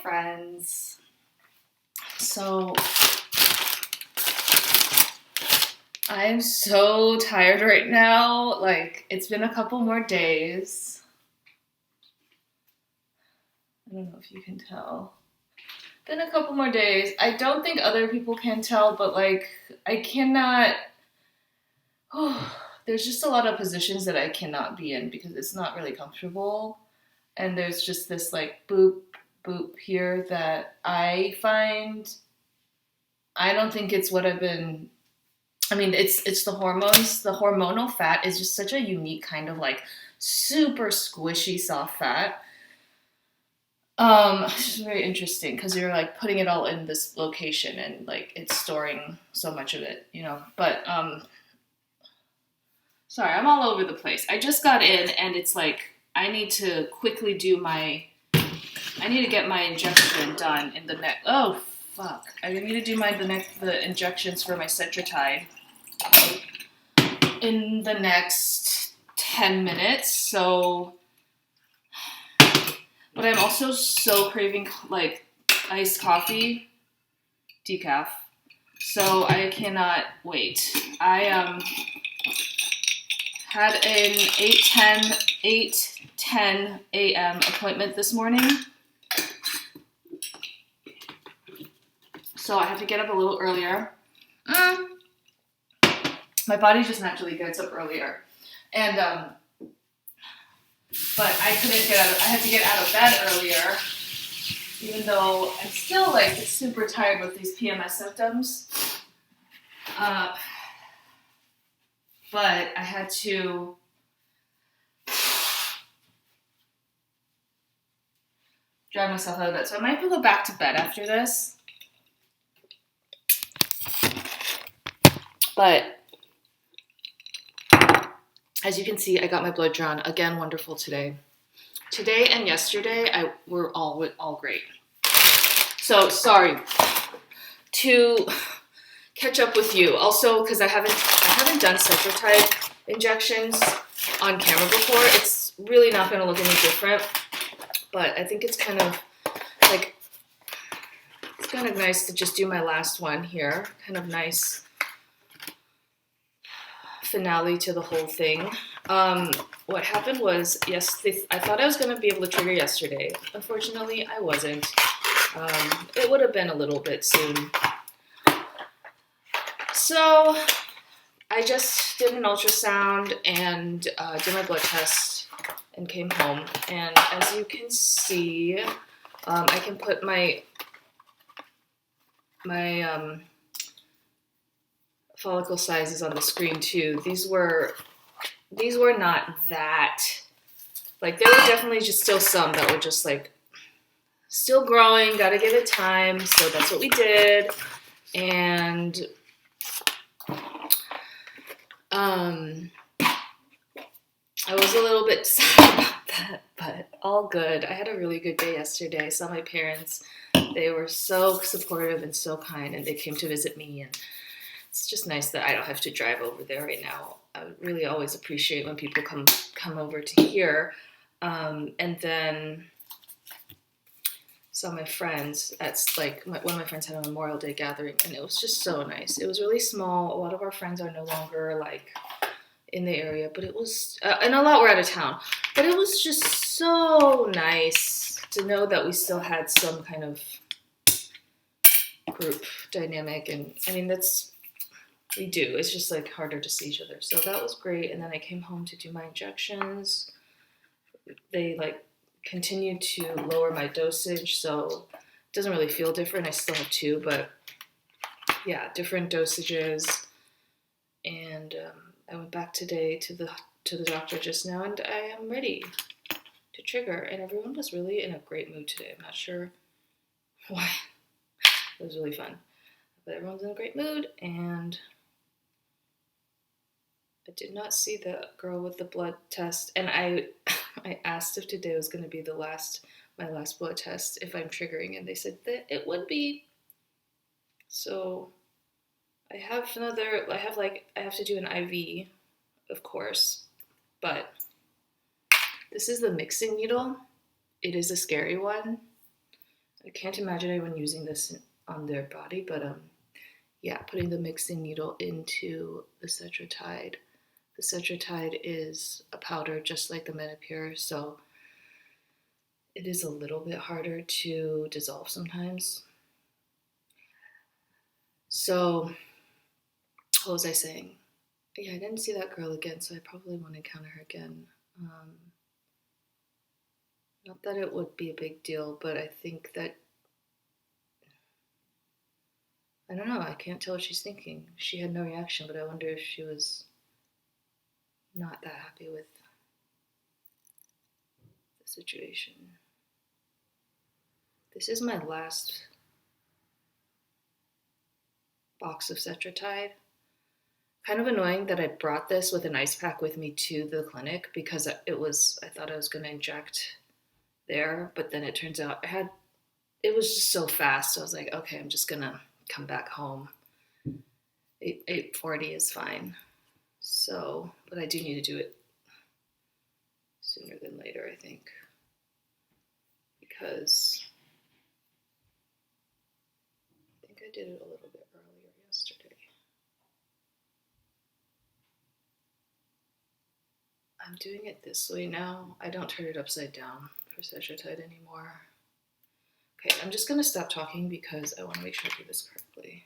friends. So I'm so tired right now. Like, it's been a couple more days. I don't know if you can tell. Been a couple more days. I don't think other people can tell, but like, I cannot. Oh, there's just a lot of positions that I cannot be in because it's not really comfortable. And there's just this like boop, boop here that I find. I don't think it's what I've been. I mean, it's the hormones. The hormonal fat is just such a unique kind of like super squishy soft fat. It's just very interesting because you're like putting it all in this location and like it's storing so much of it, you know. But sorry, I'm all over the place. I just got in and it's like I need to quickly do my. I need to get my injection done in the next. Oh fuck! I need to do the injections for my Centratide in the next 10 minutes. So, but I'm also so craving like iced coffee, decaf. So I cannot wait. I had an 8:10 a.m. appointment this morning. So I have to get up a little earlier. My body just naturally gets up earlier. And, but I couldn't get I had to get out of bed earlier, even though I'm still like super tired with these PMS symptoms. But I had to drive myself out of bed. So I might go back to bed after this. But as you can see, I got my blood drawn. Again, wonderful today. Today and yesterday, were all great. So sorry to catch up with you. Also, because I haven't done Centratide injections on camera before. It's really not going to look any different. But I think it's kind of like it's kind of nice to just do my last one here. Kind of nice finale to the whole thing. What happened was, I thought I was going to be able to trigger yesterday. Unfortunately, I wasn't. It would have been a little bit soon. So I just did an ultrasound and did my blood test and came home. And as you can see, I can put my follicle sizes on the screen too. These were not that, like there were definitely just still some that were just like still growing, gotta give it time. So that's what we did. And I was a little bit sad about that, but all good. I had a really good day yesterday. I saw my parents. They were so supportive and so kind, and they came to visit me, and it's just nice that I don't have to drive over there right now. I really always appreciate when people come over to here. And then saw my friends at like one of my friends had a Memorial Day gathering, and it was just so nice. It was really small. A lot of our friends are no longer like in the area, but it was, and a lot were out of town. But it was just so nice to know that we still had some kind of group dynamic, and I mean we do. It's just like harder to see each other. So that was great. And then I came home to do my injections. They like continued to lower my dosage, so it doesn't really feel different. I still have 2, but yeah, different dosages. And I went back today to the doctor just now, and I am ready to trigger. And everyone was really in a great mood today. I'm not sure why. It was really fun. But everyone's in a great mood, and I did not see the girl with the blood test, and I asked if today was going to be my last blood test if I'm triggering, and they said that it would be. So I have to do an IV, of course, but this is the mixing needle. It is a scary one. I can't imagine anyone using this on their body, but yeah, putting the mixing needle into the Cetrotide. The Cetrotide is a powder just like the Menopur, so it is a little bit harder to dissolve sometimes. So, what was I saying? Yeah, I didn't see that girl again, so I probably won't encounter her again. Not that it would be a big deal, but I think that, I don't know, I can't tell what she's thinking. She had no reaction, but I wonder if she was not that happy with the situation. This is my last box of Cetrotide. Kind of annoying that I brought this with an ice pack with me to the clinic because I thought I was going to inject there, but then it turns out it was just so fast. I was like, okay, I'm just going to come back home. 8:40 is fine. So, but I do need to do it sooner than later, I think, because I think I did it a little bit earlier yesterday. I'm doing it this way now. I don't turn it upside down for Cetrotide anymore. Okay, I'm just going to stop talking because I want to make sure I do this correctly.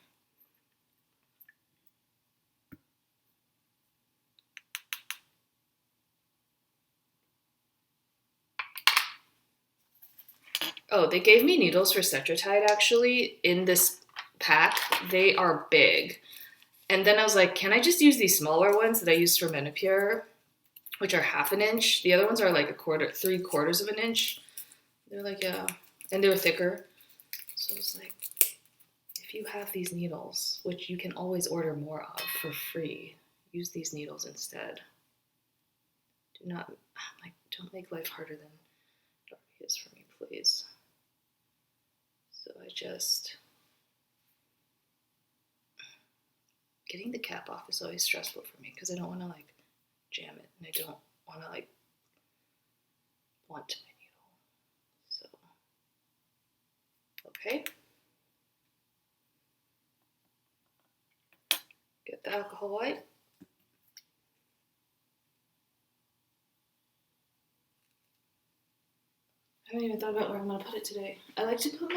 Oh, they gave me needles for Cetrotide actually in this pack. They are big. And then I was like, can I just use these smaller ones that I used for Menopur, which are 1/2 inch? The other ones are like 3/4 of an inch. They're like, yeah. And they were thicker. So I was like, if you have these needles, which you can always order more of for free, use these needles instead. Don't make life harder than it already is for me, please. So getting the cap off is always stressful for me because I don't want to like jam it and I don't want to like blunt my needle. So, okay. Get the alcohol wipe. I haven't even thought about where I'm going to put it today. I like to put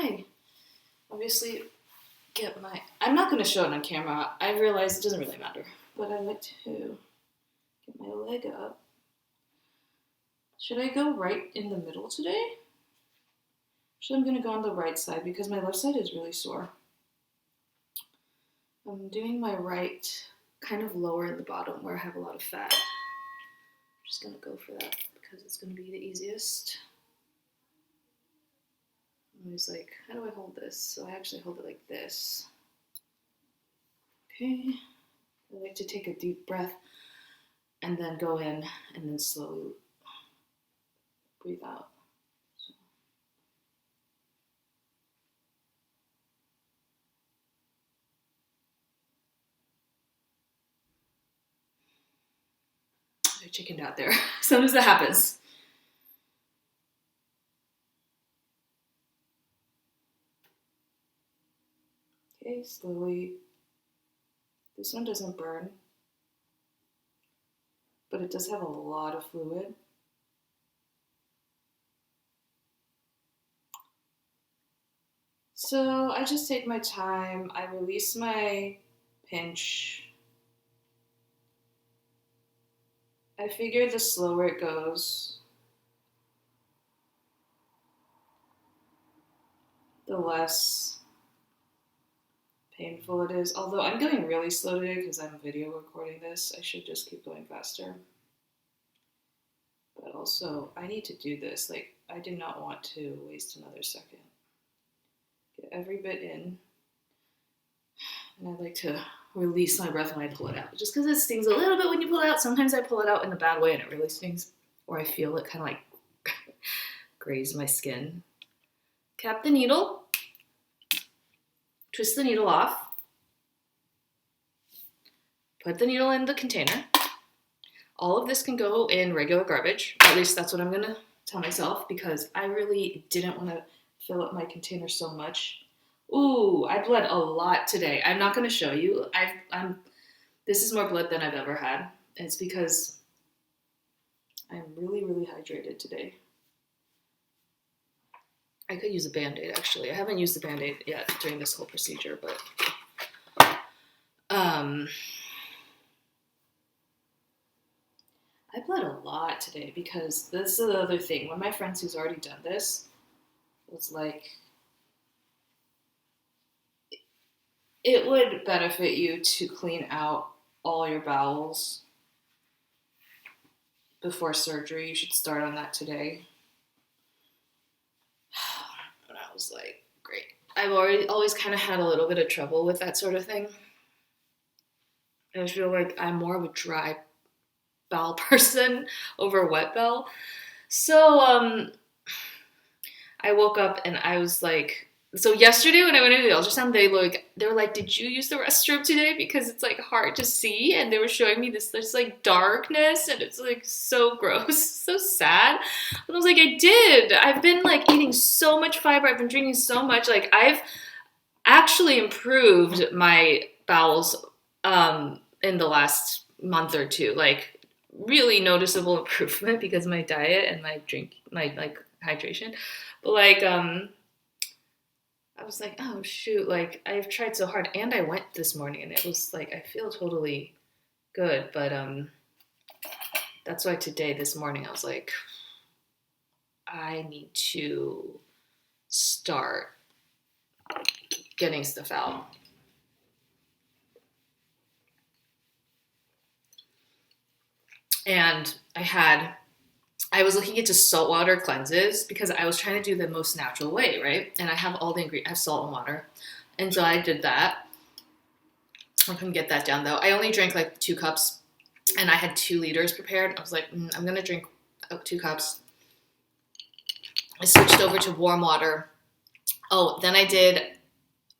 I'm not going to show it on camera. I realize it doesn't really matter. But I like to get my leg up. Should I go right in the middle today? Actually, I'm going to go on the right side because my left side is really sore. I'm doing my right kind of lower in the bottom where I have a lot of fat. I'm just going to go for that because it's going to be the easiest. I'm always like, how do I hold this? So I actually hold it like this. Okay. I like to take a deep breath and then go in and then slowly breathe out. I chickened out there. Sometimes that happens. Okay, slowly. This one doesn't burn, but it does have a lot of fluid. So I just take my time. I release my pinch. I figure the slower it goes, the less painful it is. Although I'm going really slow today because I'm video recording this. I should just keep going faster. But also, I need to do this. Like, I do not want to waste another second. Get every bit in. And I like to release my breath when I pull it out. Just because it stings a little bit when you pull it out. Sometimes I pull it out in a bad way and it really stings. Or I feel it kind of like graze my skin. Cap the needle. Twist the needle off. Put the needle in the container. All of this can go in regular garbage. At least that's what I'm going to tell myself because I really didn't want to fill up my container so much. Ooh, I bled a lot today. I'm not going to show you. This is more blood than I've ever had. And it's because I'm really, really hydrated today. I could use a Band-Aid, actually. I haven't used the Band-Aid yet during this whole procedure, but I bled a lot today because this is the other thing. One of my friends who's already done this was like, it would benefit you to clean out all your bowels before surgery. You should start on that today. And I was like, great. I've always kind of had a little bit of trouble with that sort of thing. I feel like I'm more of a dry bowel person over wet bowel. So I woke up and I was like, so yesterday when I went into the ultrasound, they were like, did you use the restroom today? Because it's like hard to see, and they were showing me this like darkness, and it's like so gross, so sad. And I was like, I did. I've been like eating so much fiber. I've been drinking so much. Like I've actually improved my bowels in the last month or two. Like really noticeable improvement because of my diet and my like hydration. But like I was like, oh shoot, like I've tried so hard, and I went this morning and it was like I feel totally good, but that's why this morning I was like, I need to start getting stuff out. And I was looking into saltwater cleanses because I was trying to do the most natural way, right? And I have all the ingredients. I have salt and water. And so I did that. I couldn't get that down, though. I only drank like 2 cups, and I had 2 liters prepared. I was like, I'm going to drink 2 cups. I switched over to warm water. Oh, then I did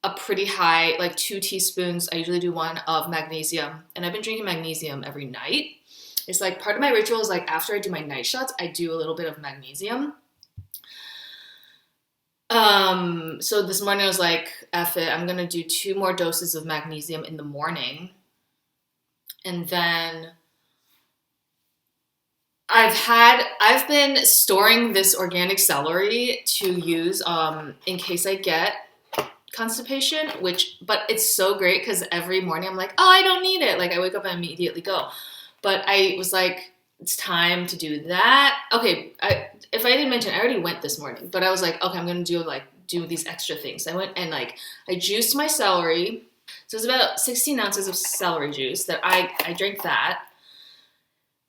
a pretty high, like 2 teaspoons. I usually do 1 of magnesium. And I've been drinking magnesium every night. It's like part of my ritual is like after I do my night shots, I do a little bit of magnesium. So this morning I was like, F it, I'm gonna do 2 more doses of magnesium in the morning. And then I've been storing this organic celery to use in case I get constipation, but it's so great because every morning I'm like, oh, I don't need it. Like I wake up and immediately go. But I was like, it's time to do that. Okay, if I didn't mention, I already went this morning. But I was like, okay, I'm going to do these extra things. I went and like, I juiced my celery. So it's about 16 ounces of celery juice that I drank that.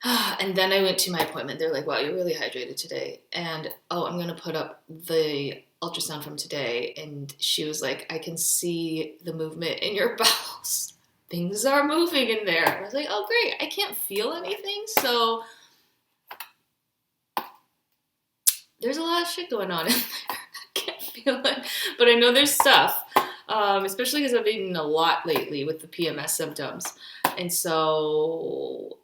And then I went to my appointment. They're like, wow, you're really hydrated today. And, I'm going to put up the ultrasound from today. And she was like, I can see the movement in your bowels. Things are moving in there. I was like, oh, great. I can't feel anything. So there's a lot of shit going on in there. I can't feel it. But I know there's stuff, especially because I've eaten a lot lately with the PMS symptoms. And so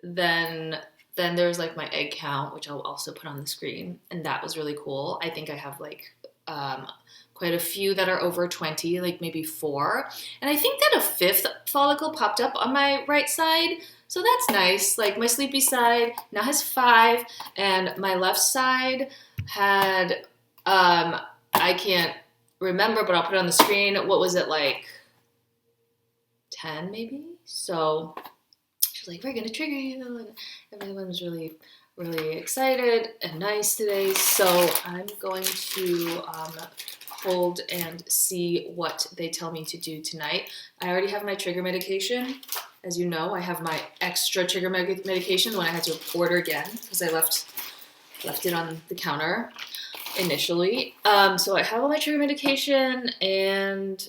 then there's like my egg count, which I'll also put on the screen. And that was really cool. I think I have like quite a few that are over 20, like maybe 4. And I think that a 5th follicle popped up on my right side. So that's nice. Like my sleepy side now has 5, and my left side had, I can't remember, but I'll put it on the screen. What was it, like 10 maybe? So she was like, we're going to trigger you. Everyone was really, really excited and nice today. So I'm going to hold and see what they tell me to do tonight. I already have my trigger medication. As you know, I have my extra trigger medication when I had to order again because I left it on the counter initially. So I have all my trigger medication, and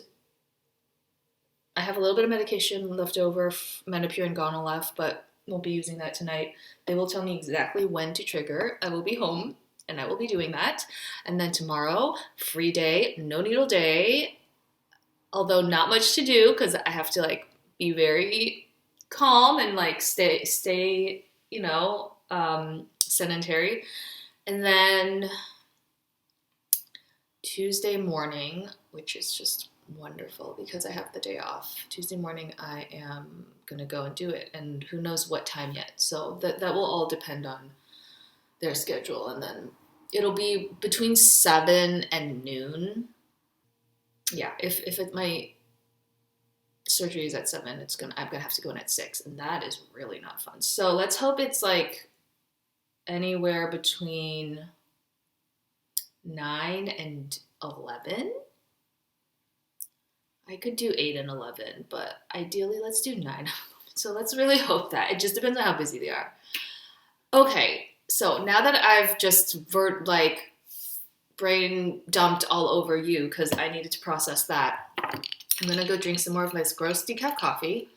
I have a little bit of medication left over, Menopur and Gonal left, but won't be using that tonight. They will tell me exactly when to trigger. I will be home, and I will be doing that. And then tomorrow, free day, no needle day, although not much to do because I have to like be very calm and like stay, sedentary. And then Tuesday morning, which is just wonderful because I have the day off. Tuesday morning, I am going to go and do it. And who knows what time yet. So that will all depend on their schedule. And then it'll be between 7 and noon. Yeah, my surgery is at 7, I'm gonna have to go in at 6, and that is really not fun. So let's hope it's like anywhere between 9 and 11. I could do 8 and 11, but ideally let's do 9. So let's really hope that. It just depends on how busy they are. Okay, so now that I've just brain dumped all over you because I needed to process that, I'm gonna go drink some more of my gross decaf coffee.